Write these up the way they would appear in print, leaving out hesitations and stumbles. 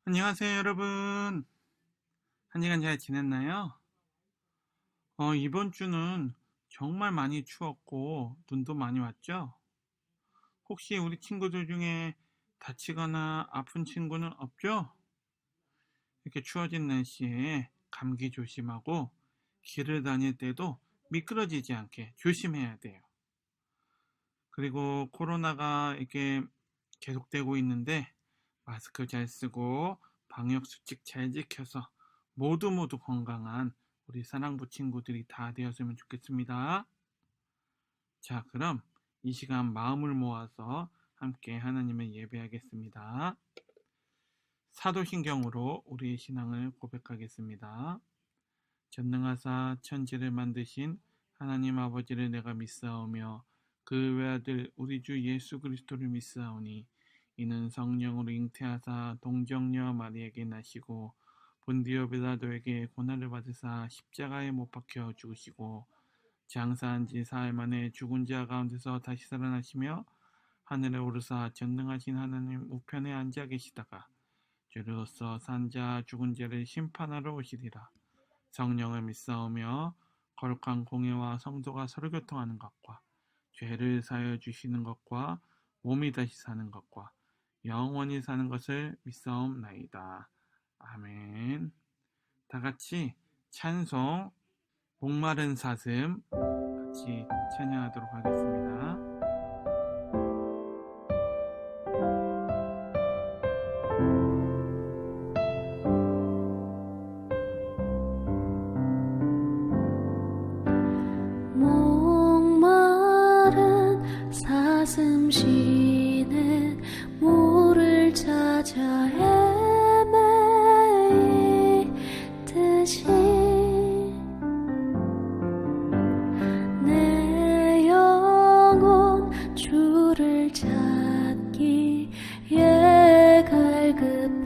안녕하세요, 여러분. 한 시간 잘 지냈나요? 이번 주는 정말 많이 추웠고, 눈도 많이 왔죠? 혹시 우리 친구들 중에 다치거나 아픈 친구는 없죠? 이렇게 추워진 날씨에 감기 조심하고, 길을 다닐 때도 미끄러지지 않게 조심해야 돼요. 그리고 코로나가 이렇게 계속되고 있는데, 마스크 잘 쓰고, 방역 수칙 잘 지켜서 모두 건강한 우리 사랑부 친구들이 다 되었으면 좋겠습니다. 자, 그럼 이 시간 마음을 모아서 함께 하나님을 예배하겠습니다. 사도신경으로 우리의 신앙을 고백하겠습니다. 전능하사 천지를 만드신 하나님 아버지를 내가 믿사오며 그 외아들 우리 주 예수 그리스도를 믿사오니 이는 성령으로 잉태하사 동정녀 마리에게 나시고 본디오 빌라도에게 고난을 받으사 십자가에 못 박혀 죽으시고 장사한 지 사흘 만에 죽은 자 가운데서 다시 살아나시며 하늘에 오르사 전능하신 하나님 우편에 앉아 계시다가 죄로서 산 자 죽은 자를 심판하러 오시리라. 성령을 믿사오며 거룩한 공예와 성도가 서로 교통하는 것과 죄를 사하여 주시는 것과 몸이 다시 사는 것과 영원히 사는 것을 믿사옵나이다. 아멘. 다 같이 찬송 목마른 사슴 같이 찬양하도록 하겠습니다. 목마른 사슴 쉬는 물을 찾아 헤매이듯이 내 영혼 주를 찾기에 갈급하나이다.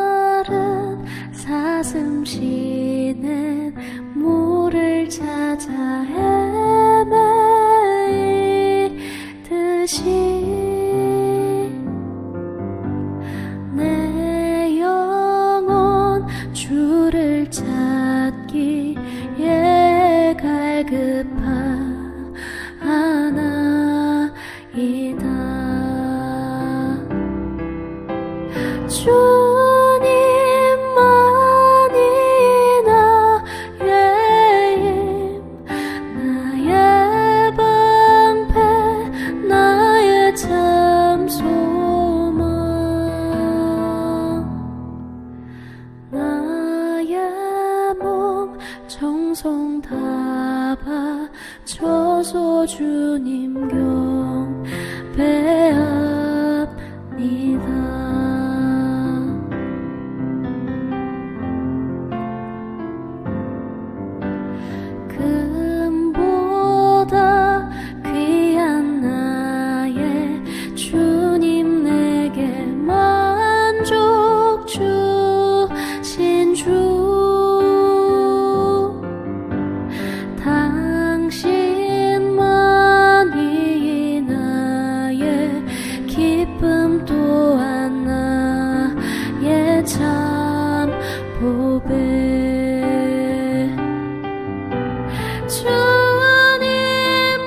목마른 사슴 쉬는 물을 찾아 헤매이듯이 내 영혼 주를 찾기에 갈급하나이다. 주님만이 나의 힘, 나의 방패, 나의 참 소망. 나의 몸 정성 다 바쳐서 주님 경배합니다. 금보다 귀한 나의 주님 내게 만족 주신 주 당신만이 나의 기쁨 또한 나의 참 보배. 주님만이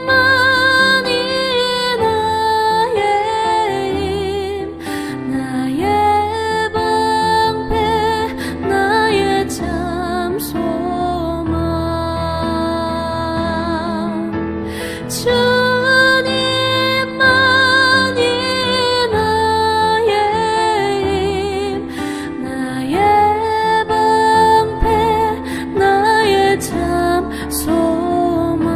나의 힘, 나의 방패, 나의 참 소망. 주님만이 나의 힘, 나의 방패, 나의 참 소망.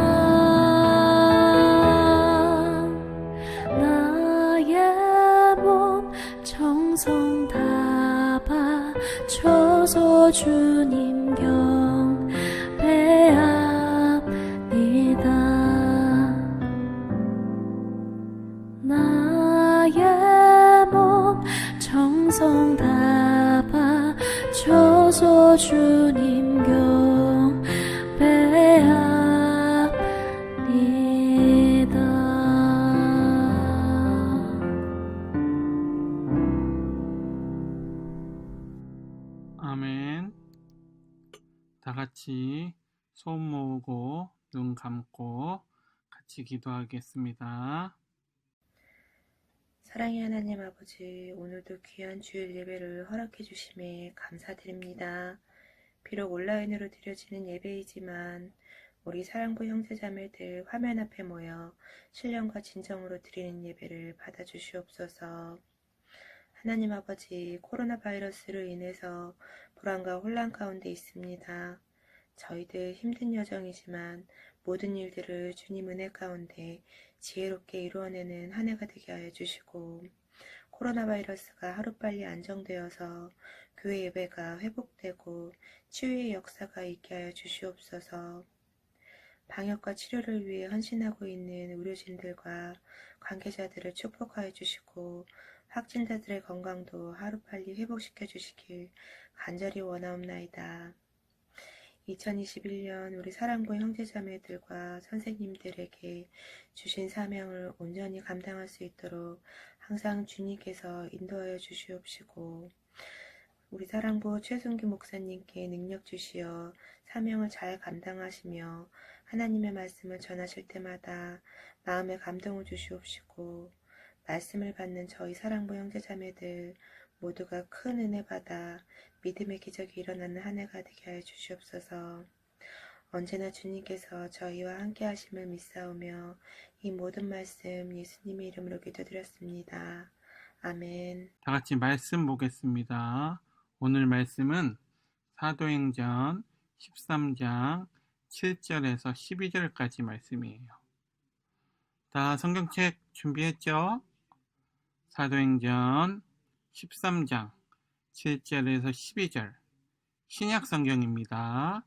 나의 몸 정성 다 바쳐서 주님 경배합니다. 나의 몸 정성 다 바쳐서 주님 경배합니다. 아멘. 다 같이 손 모으고 눈 감고 같이 기도하겠습니다. 사랑의 하나님 아버지, 오늘도 귀한 주일 예배를 허락해 주심에 감사드립니다. 비록 온라인으로 드려지는 예배이지만 우리 사랑부 형제자매들 화면 앞에 모여 신령과 진정으로 드리는 예배를 받아주시옵소서. 하나님 아버지, 코로나 바이러스로 인해서 불안과 혼란 가운데 있습니다. 저희들 힘든 여정이지만 모든 일들을 주님 은혜 가운데 지혜롭게 이루어내는 한 해가 되게 하여 주시고, 코로나 바이러스가 하루빨리 안정되어서 교회 예배가 회복되고 치유의 역사가 있게 하여 주시옵소서. 방역과 치료를 위해 헌신하고 있는 의료진들과 관계자들을 축복하여 주시고, 확진자들의 건강도 하루빨리 회복시켜 주시길 간절히 원하옵나이다. 2021년 우리 사랑부 형제자매들과 선생님들에게 주신 사명을 온전히 감당할 수 있도록 항상 주님께서 인도하여 주시옵시고, 우리 사랑부 최순규 목사님께 능력 주시어 사명을 잘 감당하시며 하나님의 말씀을 전하실 때마다 마음의 감동을 주시옵시고, 말씀을 받는 저희 사랑부 형제자매들 모두가 큰 은혜 받아 믿음의 기적이 일어나는 한 해가 되게 하여 주시옵소서. 언제나 주님께서 저희와 함께 하심을 믿사오며 이 모든 말씀 예수님의 이름으로 기도드렸습니다. 아멘. 다 같이 말씀 보겠습니다. 오늘 말씀은 사도행전 13장 7절에서 12절까지 말씀이에요. 다 성경책 준비했죠? 사도행전 13장 7절에서 12절 신약 성경입니다.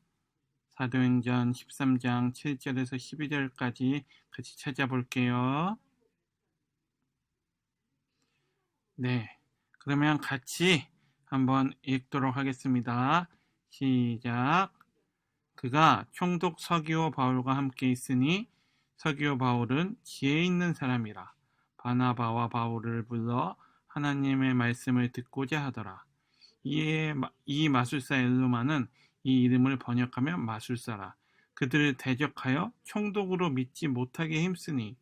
사도행전 13장 7절에서 12절까지 같이 찾아볼게요. 네, 그러면 같이 한번 읽도록 하겠습니다. 시작. 그가 총독 서기오 바울과 함께 있으니 서기오 바울은 지혜 있는 사람이라 바나바와 바울을 불러 하나님의 말씀을 듣고자 하더라. 이에 이 마술사 엘루마는 이 이름을 번역하면 마술사라. 그들을 대적하여 총독으로 믿지 못하게 힘쓰니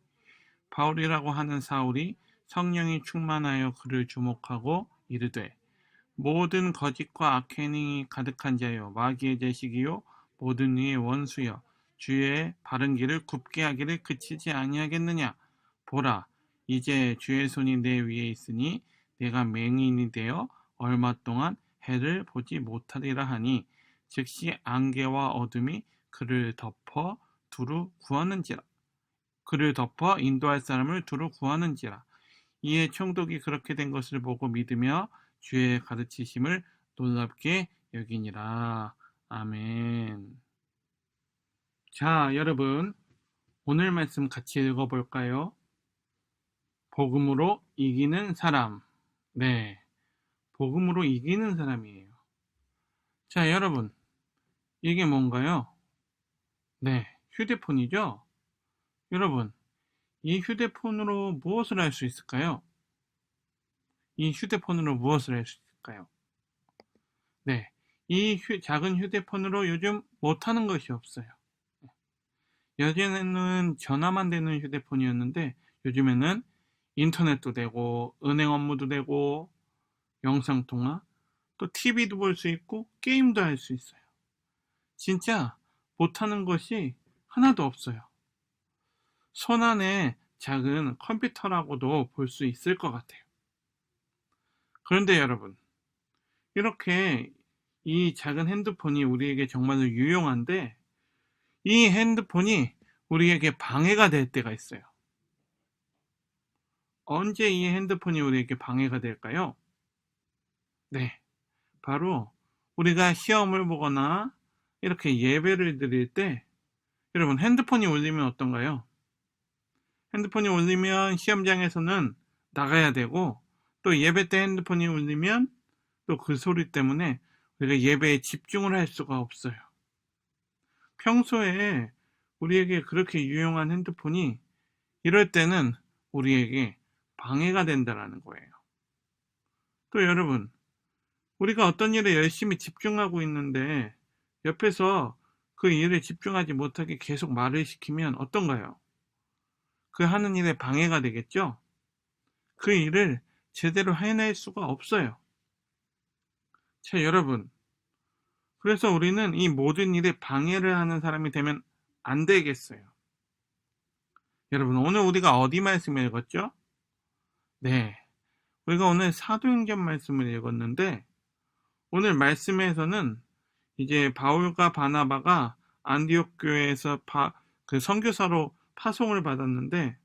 바울이라고 하는 사울이 성령이 충만하여 그를 주목하고 이르되 모든 거짓과 악행이 가득한 자요 마귀의 자식이요 모든 이의 원수여 주의 바른 길을 굽게 하기를 그치지 아니하겠느냐. 보라, 이제 주의 손이 내 위에 있으니 내가 맹인이 되어 얼마 동안 해를 보지 못하리라 하니 즉시 안개와 어둠이 그를 덮어 두루 구하는지라. 그를 덮어 인도할 사람을 두루 구하는지라. 이에 총독이 그렇게 된 것을 보고 믿으며 주의 가르치심을 놀랍게 여기니라. 아멘. 자, 여러분, 오늘 말씀 같이 읽어볼까요? 복음으로 이기는 사람. 네, 복음으로 이기는 사람이에요. 자, 여러분, 이게 뭔가요? 네, 휴대폰이죠? 여러분, 이 휴대폰으로 무엇을 할 수 있을까요? 이 휴대폰으로 무엇을 할 수 있을까요? 네, 이 작은 휴대폰으로 요즘 못하는 것이 없어요. 예전에는 전화만 되는 휴대폰이었는데 요즘에는 인터넷도 되고 은행 업무도 되고 영상통화, 또 TV도 볼 수 있고 게임도 할 수 있어요. 진짜 못하는 것이 하나도 없어요. 손안에 작은 컴퓨터라고도 볼 수 있을 것 같아요. 그런데 여러분, 이렇게 이 작은 핸드폰이 우리에게 정말로 유용한데 이 핸드폰이 우리에게 방해가 될 때가 있어요. 언제 이 핸드폰이 우리에게 방해가 될까요? 네, 바로 우리가 시험을 보거나 이렇게 예배를 드릴 때 여러분 핸드폰이 울리면 어떤가요? 핸드폰이 울리면 시험장에서는 나가야 되고 또 예배 때 핸드폰이 울리면 또 그 소리 때문에 우리가 예배에 집중을 할 수가 없어요. 평소에 우리에게 그렇게 유용한 핸드폰이 이럴 때는 우리에게 방해가 된다는 거예요. 또 여러분, 우리가 어떤 일에 열심히 집중하고 있는데 옆에서 그 일에 집중하지 못하게 계속 말을 시키면 어떤가요? 그 하는 일에 방해가 되겠죠? 그 일을 제대로 해낼 수가 없어요. 자, 여러분. 그래서 우리는 이 모든 일에 방해를 하는 사람이 되면 안 되겠어요. 여러분, 오늘 우리가 어디 말씀을 읽었죠? 네. 우리가 오늘 사도행전 말씀을 읽었는데, 오늘 말씀에서는 이제 바울과 바나바가 안디옥 교회에서 그 선교사로 파송을 받았는데,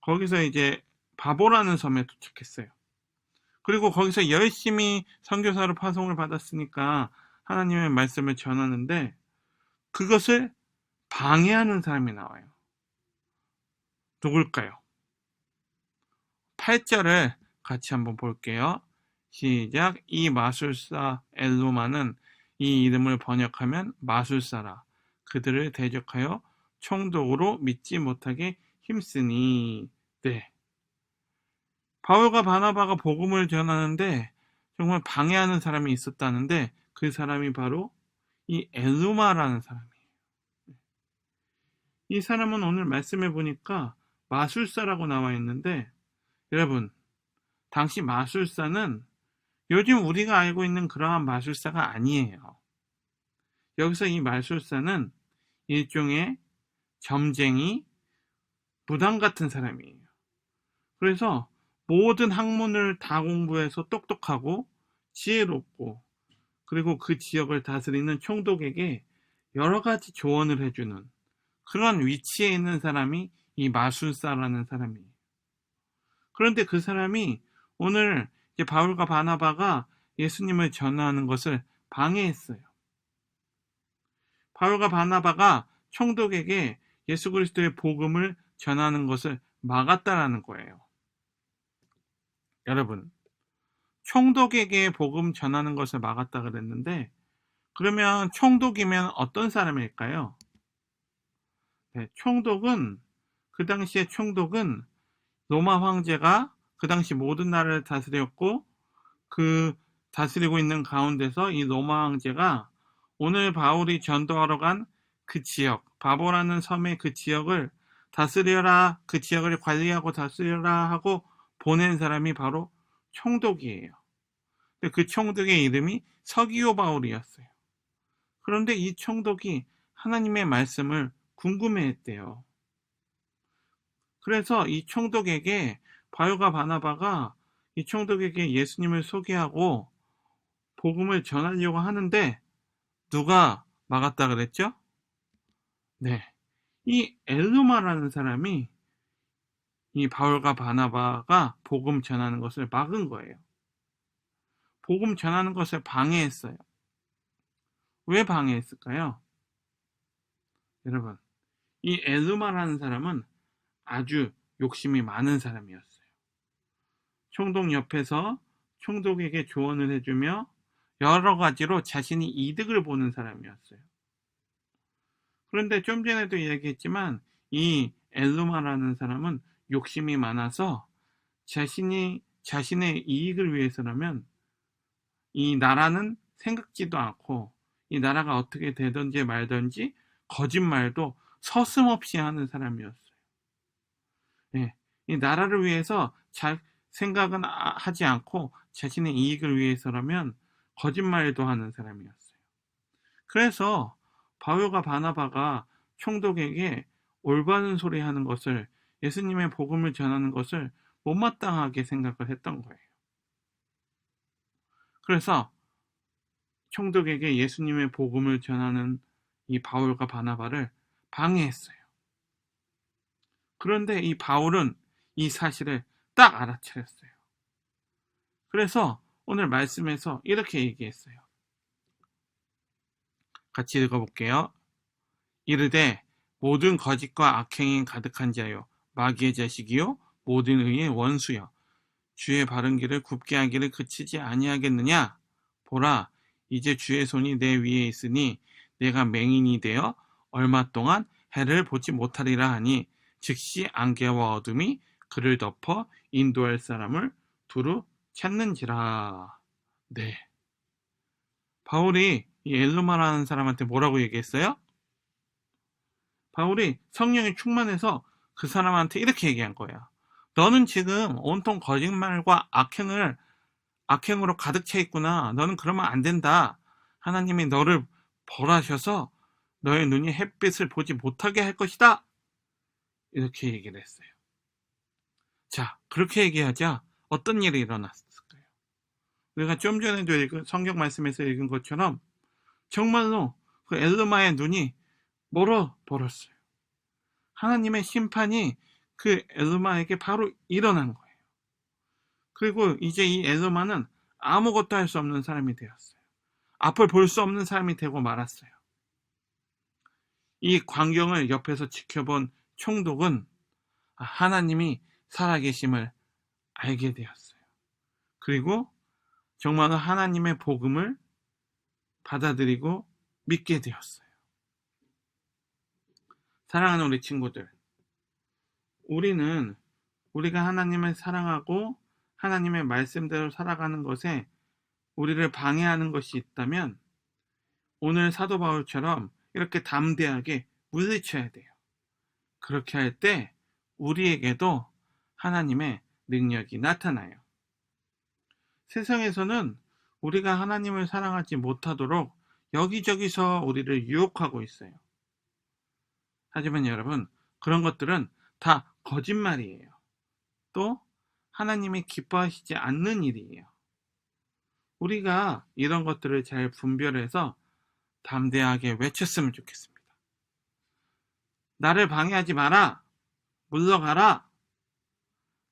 거기서 이제 바보라는 섬에 도착했어요. 그리고 거기서 열심히 선교사로 파송을 받았으니까 하나님의 말씀을 전하는데, 그것을 방해하는 사람이 나와요. 누굴까요? 8절을 같이 한번 볼게요. 시작. 이 마술사 엘로마는 이 이름을 번역하면 마술사라. 그들을 대적하여 총독으로 믿지 못하게 힘쓰니. 네. 바울과 바나바가 복음을 전하는데 정말 방해하는 사람이 있었다는데 그 사람이 바로 이 엘로마라는 사람이에요. 이 사람은 오늘 말씀해 보니까 마술사라고 나와 있는데, 여러분, 당시 마술사는 요즘 우리가 알고 있는 그러한 마술사가 아니에요. 여기서 이 마술사는 일종의 점쟁이, 무당 같은 사람이에요. 그래서 모든 학문을 다 공부해서 똑똑하고 지혜롭고, 그리고 그 지역을 다스리는 총독에게 여러 가지 조언을 해주는 그런 위치에 있는 사람이 이 마술사라는 사람이에요. 그런데 그 사람이 오늘 이제 바울과 바나바가 예수님을 전하는 것을 방해했어요. 바울과 바나바가 총독에게 예수 그리스도의 복음을 전하는 것을 막았다라는 거예요. 여러분, 총독에게 복음 전하는 것을 막았다 그랬는데, 그러면 총독이면 어떤 사람일까요? 네, 그 당시의 총독은 로마 황제가 그 당시 모든 나라를 다스렸고, 그 다스리고 있는 가운데서 이 로마 황제가 오늘 바울이 전도하러 간 그 지역, 바보라는 섬의 그 지역을 다스려라, 그 지역을 관리하고 다스려라 하고 보낸 사람이 바로 총독이에요. 그 총독의 이름이 서기오 바울이었어요. 그런데 이 총독이 하나님의 말씀을 궁금해했대요. 그래서 이 총독에게 바울과 바나바가 이 총독에게 예수님을 소개하고 복음을 전하려고 하는데 누가 막았다 그랬죠? 네, 이 엘루마라는 사람이 이 바울과 바나바가 복음 전하는 것을 막은 거예요. 복음 전하는 것을 방해했어요. 왜 방해했을까요? 여러분, 이 엘루마라는 사람은 아주 욕심이 많은 사람이었어요. 총독 옆에서 총독에게 조언을 해주며 여러 가지로 자신이 이득을 보는 사람이었어요. 그런데 좀 전에도 얘기했지만 이 엘루마라는 사람은 욕심이 많아서 자신의 이익을 위해서라면 이 나라는 생각지도 않고 이 나라가 어떻게 되든지 말든지 거짓말도 서슴없이 하는 사람이었어요. 네, 이 나라를 위해서 생각은 하지 않고 자신의 이익을 위해서라면 거짓말도 하는 사람이었어요. 그래서 바울과 바나바가 총독에게 올바른 소리 하는 것을, 예수님의 복음을 전하는 것을 못마땅하게 생각을 했던 거예요. 그래서 총독에게 예수님의 복음을 전하는 이 바울과 바나바를 방해했어요. 그런데 이 바울은 이 사실을 딱 알아차렸어요. 그래서 오늘 말씀에서 이렇게 얘기했어요. 같이 읽어볼게요. 이르되 모든 거짓과 악행이 가득한 자요 마귀의 자식이요 모든 의의 원수여 주의 바른 길을 굽게 하기를 그치지 아니하겠느냐. 보라, 이제 주의 손이 내 위에 있으니 내가 맹인이 되어 얼마 동안 해를 보지 못하리라 하니 즉시 안개와 어둠이 그를 덮어 인도할 사람을 두루 찾는지라. 네, 바울이 이 엘루마라는 사람한테 뭐라고 얘기했어요? 바울이 성령이 충만해서 그 사람한테 이렇게 얘기한 거예요. 너는 지금 온통 거짓말과 악행으로 가득 차 있구나. 너는 그러면 안 된다. 하나님이 너를 벌하셔서 너의 눈이 햇빛을 보지 못하게 할 것이다. 이렇게 얘기를 했어요. 자, 그렇게 얘기하자 어떤 일이 일어났을까요? 우리가 좀 전에도 읽은 성경 말씀에서 읽은 것처럼 정말로 그 엘르마의 눈이 멀어버렸어요. 하나님의 심판이 그 엘르마에게 바로 일어난 거예요. 그리고 이제 이 엘르마는 아무것도 할 수 없는 사람이 되었어요. 앞을 볼 수 없는 사람이 되고 말았어요. 이 광경을 옆에서 지켜본 총독은 하나님이 살아계심을 알게 되었어요. 그리고 정말로 하나님의 복음을 받아들이고 믿게 되었어요. 사랑하는 우리 친구들, 우리가 하나님을 사랑하고 하나님의 말씀대로 살아가는 것에 우리를 방해하는 것이 있다면 오늘 사도 바울처럼 이렇게 담대하게 물리쳐야 돼요. 그렇게 할 때 우리에게도 하나님의 능력이 나타나요. 세상에서는 우리가 하나님을 사랑하지 못하도록 여기저기서 우리를 유혹하고 있어요. 하지만 여러분, 그런 것들은 다 거짓말이에요. 또 하나님이 기뻐하시지 않는 일이에요. 우리가 이런 것들을 잘 분별해서 담대하게 외쳤으면 좋겠습니다. 나를 방해하지 마라. 물러가라.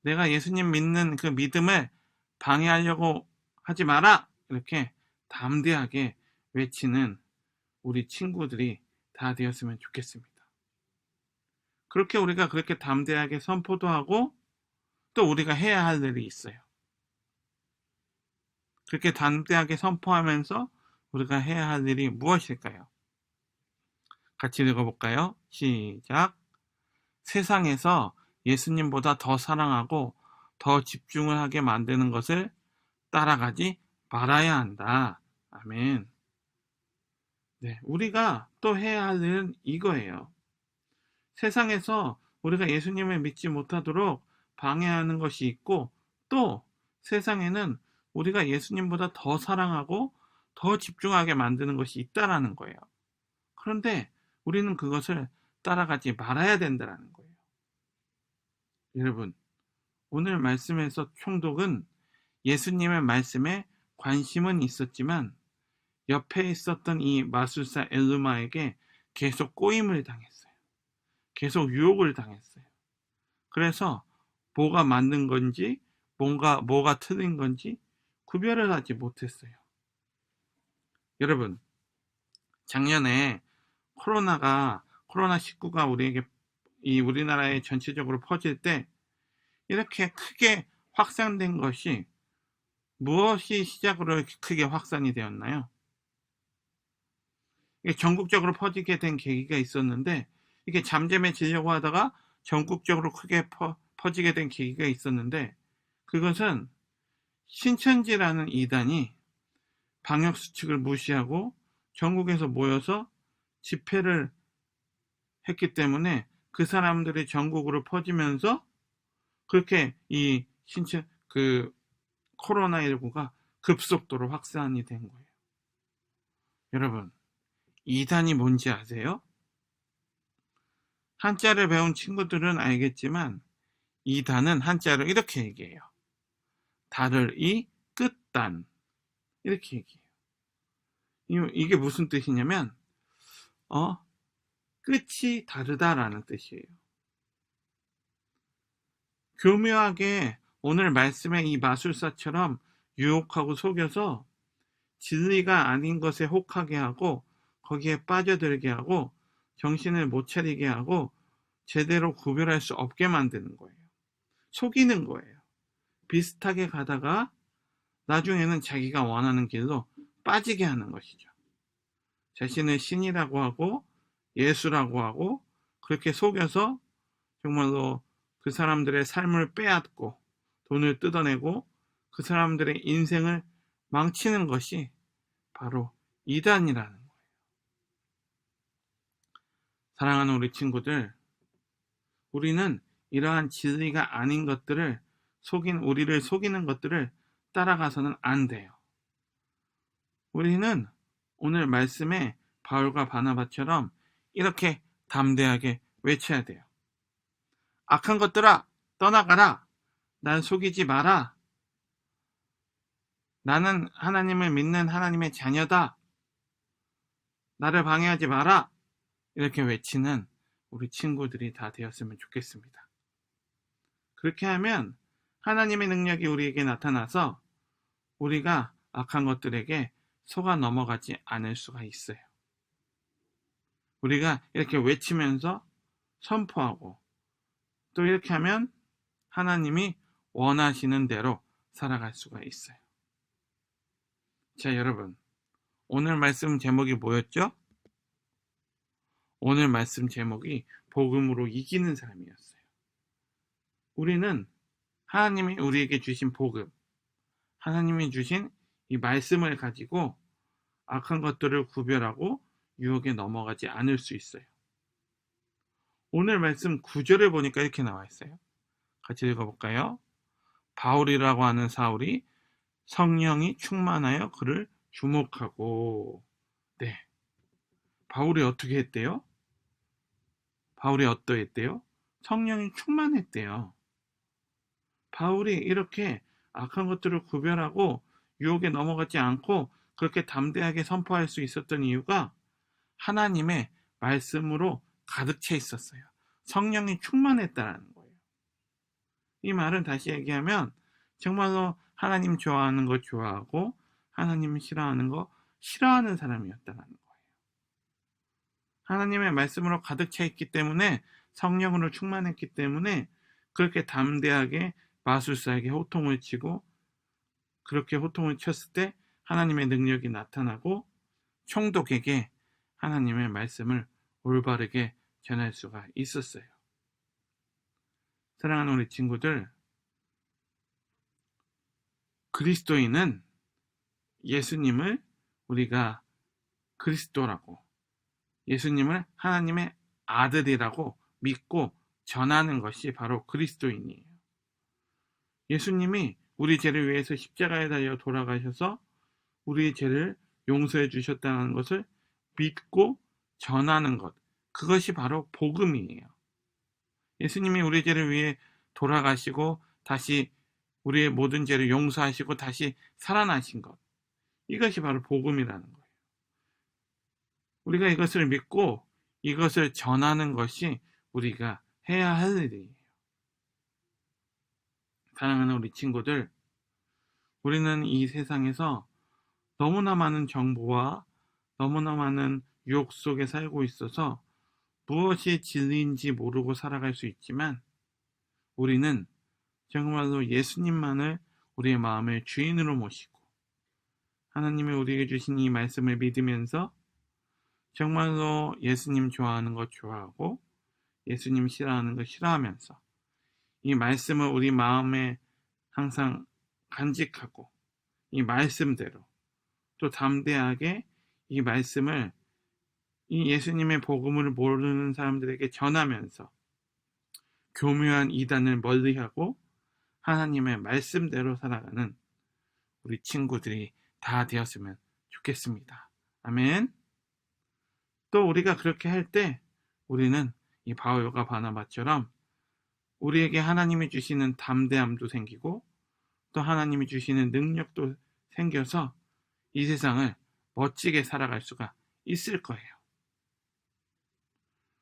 내가 예수님 믿는 그 믿음을 방해하려고 하지 마라. 이렇게 담대하게 외치는 우리 친구들이 다 되었으면 좋겠습니다. 그렇게 우리가 그렇게 담대하게 선포도 하고 또 우리가 해야 할 일이 있어요. 그렇게 담대하게 선포하면서 우리가 해야 할 일이 무엇일까요? 같이 읽어볼까요? 시작. 세상에서 예수님보다 더 사랑하고 더 집중을 하게 만드는 것을 따라가지 말아야 한다. 아멘. 네, 우리가 또 해야 할 일은 이거예요. 세상에서 우리가 예수님을 믿지 못하도록 방해하는 것이 있고 또 세상에는 우리가 예수님보다 더 사랑하고 더 집중하게 만드는 것이 있다라는 거예요. 그런데 우리는 그것을 따라가지 말아야 된다는 거예요. 여러분, 오늘 말씀에서 총독은 예수님의 말씀에 관심은 있었지만 옆에 있었던 이 마술사 엘루마에게 계속 꼬임을 당했어요. 계속 유혹을 당했어요. 그래서 뭐가 맞는 건지 뭐가 틀린 건지 구별을 하지 못했어요. 여러분, 작년에 코로나19가 우리나라에 전체적으로 퍼질 때 이렇게 크게 확산된 것이 무엇이 시작으로 이렇게 크게 확산이 되었나요? 이게 전국적으로 퍼지게 된 계기가 있었는데 이게 잠잠해지려고 하다가 전국적으로 크게 퍼지게 된 계기가 있었는데 그것은 신천지라는 이단이 방역수칙을 무시하고 전국에서 모여서 집회를 했기 때문에 그 사람들이 전국으로 퍼지면서 그렇게 코로나19가 급속도로 확산이 된 거예요. 여러분, 이단이 뭔지 아세요? 한자를 배운 친구들은 알겠지만 이단은 한자로 이렇게 얘기해요. 달을 이 끝단 이렇게 얘기해요. 이게 무슨 뜻이냐면 끝이 다르다라는 뜻이에요. 교묘하게 오늘 말씀의 이 마술사처럼 유혹하고 속여서 진리가 아닌 것에 혹하게 하고 거기에 빠져들게 하고 정신을 못 차리게 하고 제대로 구별할 수 없게 만드는 거예요. 속이는 거예요. 비슷하게 가다가 나중에는 자기가 원하는 길로 빠지게 하는 것이죠. 자신을 신이라고 하고 예수라고 하고 그렇게 속여서 정말로 그 사람들의 삶을 빼앗고 돈을 뜯어내고 그 사람들의 인생을 망치는 것이 바로 이단이라는 거예요. 사랑하는 우리 친구들, 우리는 이러한 진리가 아닌 것들을 우리를 속이는 것들을 따라가서는 안 돼요. 우리는 오늘 말씀에 바울과 바나바처럼 이렇게 담대하게 외쳐야 돼요. 악한 것들아, 떠나가라. 날 속이지 마라. 나는 하나님을 믿는 하나님의 자녀다. 나를 방해하지 마라. 이렇게 외치는 우리 친구들이 다 되었으면 좋겠습니다. 그렇게 하면 하나님의 능력이 우리에게 나타나서 우리가 악한 것들에게 속아 넘어가지 않을 수가 있어요. 우리가 이렇게 외치면서 선포하고 또 이렇게 하면 하나님이 원하시는 대로 살아갈 수가 있어요. 자, 여러분, 오늘 말씀 제목이 뭐였죠? 오늘 말씀 제목이 복음으로 이기는 사람이었어요. 우리는 하나님이 우리에게 주신 복음, 하나님이 주신 이 말씀을 가지고 악한 것들을 구별하고 유혹에 넘어가지 않을 수 있어요. 오늘 말씀 9절을 보니까 이렇게 나와 있어요. 같이 읽어볼까요? 바울이라고 하는 사울이 성령이 충만하여 그를 주목하고. 네, 바울이 어떻게 했대요? 바울이 어떠했대요? 성령이 충만했대요. 바울이 이렇게 악한 것들을 구별하고 유혹에 넘어가지 않고 그렇게 담대하게 선포할 수 있었던 이유가 하나님의 말씀으로 가득 차 있었어요. 성령이 충만했다라는 거예요. 이 말은 다시 얘기하면 정말로 하나님 좋아하는 거 좋아하고 하나님 싫어하는 거 싫어하는 사람이었다라는 거예요. 하나님의 말씀으로 가득 차 있기 때문에 성령으로 충만했기 때문에 그렇게 담대하게 마술사에게 호통을 치고 그렇게 호통을 쳤을 때 하나님의 능력이 나타나고 총독에게 하나님의 말씀을 올바르게 전할 수가 있었어요. 사랑하는 우리 친구들, 그리스도인은 예수님을 우리가 그리스도라고, 예수님을 하나님의 아들이라고 믿고 전하는 것이 바로 그리스도인이에요. 예수님이 우리 죄를 위해서 십자가에 달려 돌아가셔서 우리의 죄를 용서해 주셨다는 것을 믿고 전하는 것, 그것이 바로 복음이에요. 예수님이 우리 죄를 위해 돌아가시고 다시 우리의 모든 죄를 용서하시고 다시 살아나신 것, 이것이 바로 복음이라는 거예요. 우리가 이것을 믿고 이것을 전하는 것이 우리가 해야 할 일이에요. 사랑하는 우리 친구들, 우리는 이 세상에서 너무나 많은 정보와 너무나 많은 유혹 속에 살고 있어서 무엇이 진리인지 모르고 살아갈 수 있지만 우리는 정말로 예수님만을 우리의 마음의 주인으로 모시고 하나님이 우리에게 주신 이 말씀을 믿으면서 정말로 예수님 좋아하는 것 좋아하고 예수님 싫어하는 것 싫어하면서 이 말씀을 우리 마음에 항상 간직하고 이 말씀대로 또 담대하게 이 말씀을 이 예수님의 복음을 모르는 사람들에게 전하면서 교묘한 이단을 멀리하고 하나님의 말씀대로 살아가는 우리 친구들이 다 되었으면 좋겠습니다. 아멘. 또 우리가 그렇게 할 때 우리는 이 바울과 바나바처럼 우리에게 하나님이 주시는 담대함도 생기고 또 하나님이 주시는 능력도 생겨서 이 세상을 멋지게 살아갈 수가 있을 거예요.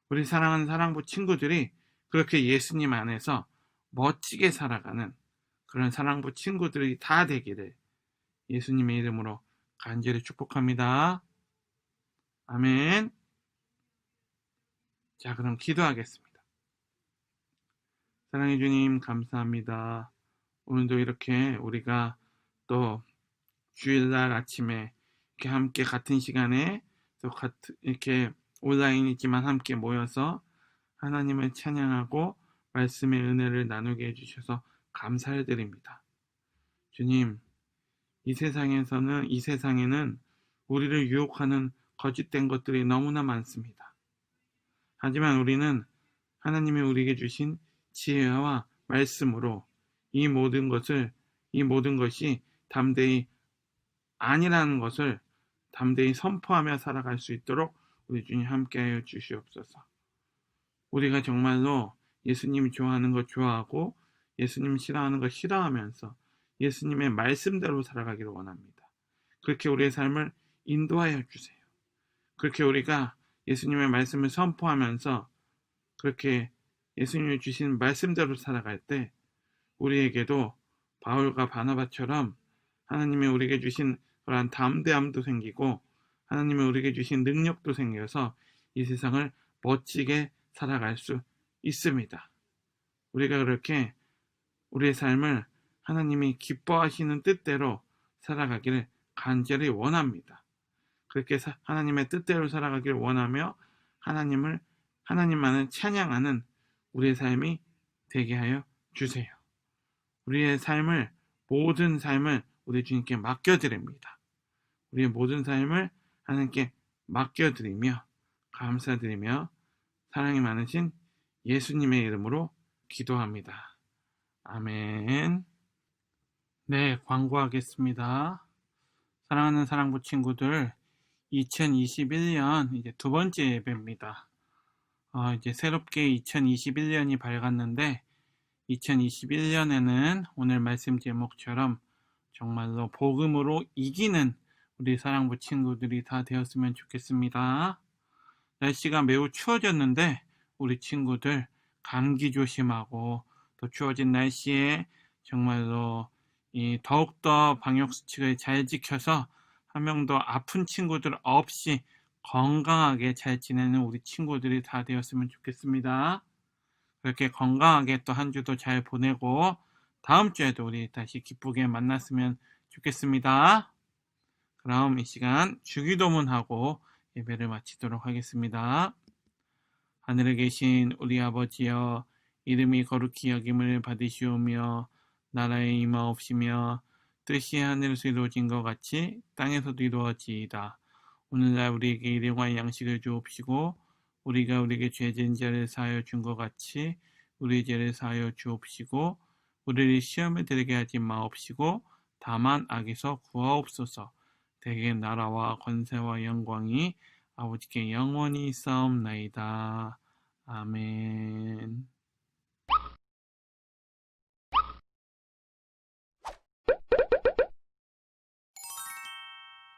우리 사랑하는 사랑부 친구들이 그렇게 예수님 안에서 멋지게 살아가는 그런 사랑부 친구들이 다 되기를 예수님의 이름으로 간절히 축복합니다. 아멘. 자, 그럼 기도하겠습니다. 사랑해 주님, 감사합니다. 오늘도 이렇게 우리가 또 주일날 아침에 이렇게 함께 같은 시간에 또 이렇게 온라인이지만 함께 모여서 하나님을 찬양하고 말씀의 은혜를 나누게 해주셔서 감사를 드립니다. 주님, 이 세상에는 우리를 유혹하는 거짓된 것들이 너무나 많습니다. 하지만 우리는 하나님이 우리에게 주신 지혜와 말씀으로 이 모든 것이 담대히 아니라는 것을 담대히 선포하며 살아갈 수 있도록 우리 주님 함께하여 주시옵소서. 우리가 정말로 예수님이 좋아하는 것 좋아하고 예수님 싫어하는 것 싫어하면서 예수님의 말씀대로 살아가기를 원합니다. 그렇게 우리의 삶을 인도하여 주세요. 그렇게 우리가 예수님의 말씀을 선포하면서 그렇게 예수님이 주신 말씀대로 살아갈 때 우리에게도 바울과 바나바처럼 하나님이 우리에게 주신 그러한 담대함도 생기고 하나님이 우리에게 주신 능력도 생겨서 이 세상을 멋지게 살아갈 수 있습니다. 우리가 그렇게 우리의 삶을 하나님이 기뻐하시는 뜻대로 살아가기를 간절히 원합니다. 그렇게 하나님의 뜻대로 살아가기를 원하며 하나님만을 찬양하는 우리의 삶이 되게 하여 주세요. 우리의 모든 삶을 우리 주님께 맡겨드립니다. 우리의 모든 삶을 하나님께 맡겨드리며 감사드리며 사랑이 많으신 예수님의 이름으로 기도합니다. 아멘. 네, 광고하겠습니다. 사랑하는 사랑부 친구들, 2021년 이제 두 번째 예배입니다. 이제 새롭게 2021년이 밝았는데 2021년에는 오늘 말씀 제목처럼 정말로 복음으로 이기는 우리 사랑부 친구들이 다 되었으면 좋겠습니다. 날씨가 매우 추워졌는데 우리 친구들 감기 조심하고 또 추워진 날씨에 정말로 더욱더 방역수칙을 잘 지켜서 한 명도 아픈 친구들 없이 건강하게 잘 지내는 우리 친구들이 다 되었으면 좋겠습니다. 그렇게 건강하게 또 한 주도 잘 보내고 다음 주에도 우리 다시 기쁘게 만났으면 좋겠습니다. 그럼 이 시간 주기도문하고 예배를 마치도록 하겠습니다. 하늘에 계신 우리 아버지여, 이름이 거룩히 여김을 받으시오며 나라의 임하옵시며 뜻이 하늘에서 이루어진 것 같이 땅에서도 이루어지이다. 오늘날 우리에게 일용할 양식을 주옵시고 우리가 우리에게 죄진 자를 사하여 준 것 같이 우리 죄를 사하여 주옵시고 우리를 시험에 들게 하지 마옵시고 다만 악에서 구하옵소서. 대개 나라와 권세와 영광이 아버지께 영원히 있사옵나이다. 아멘.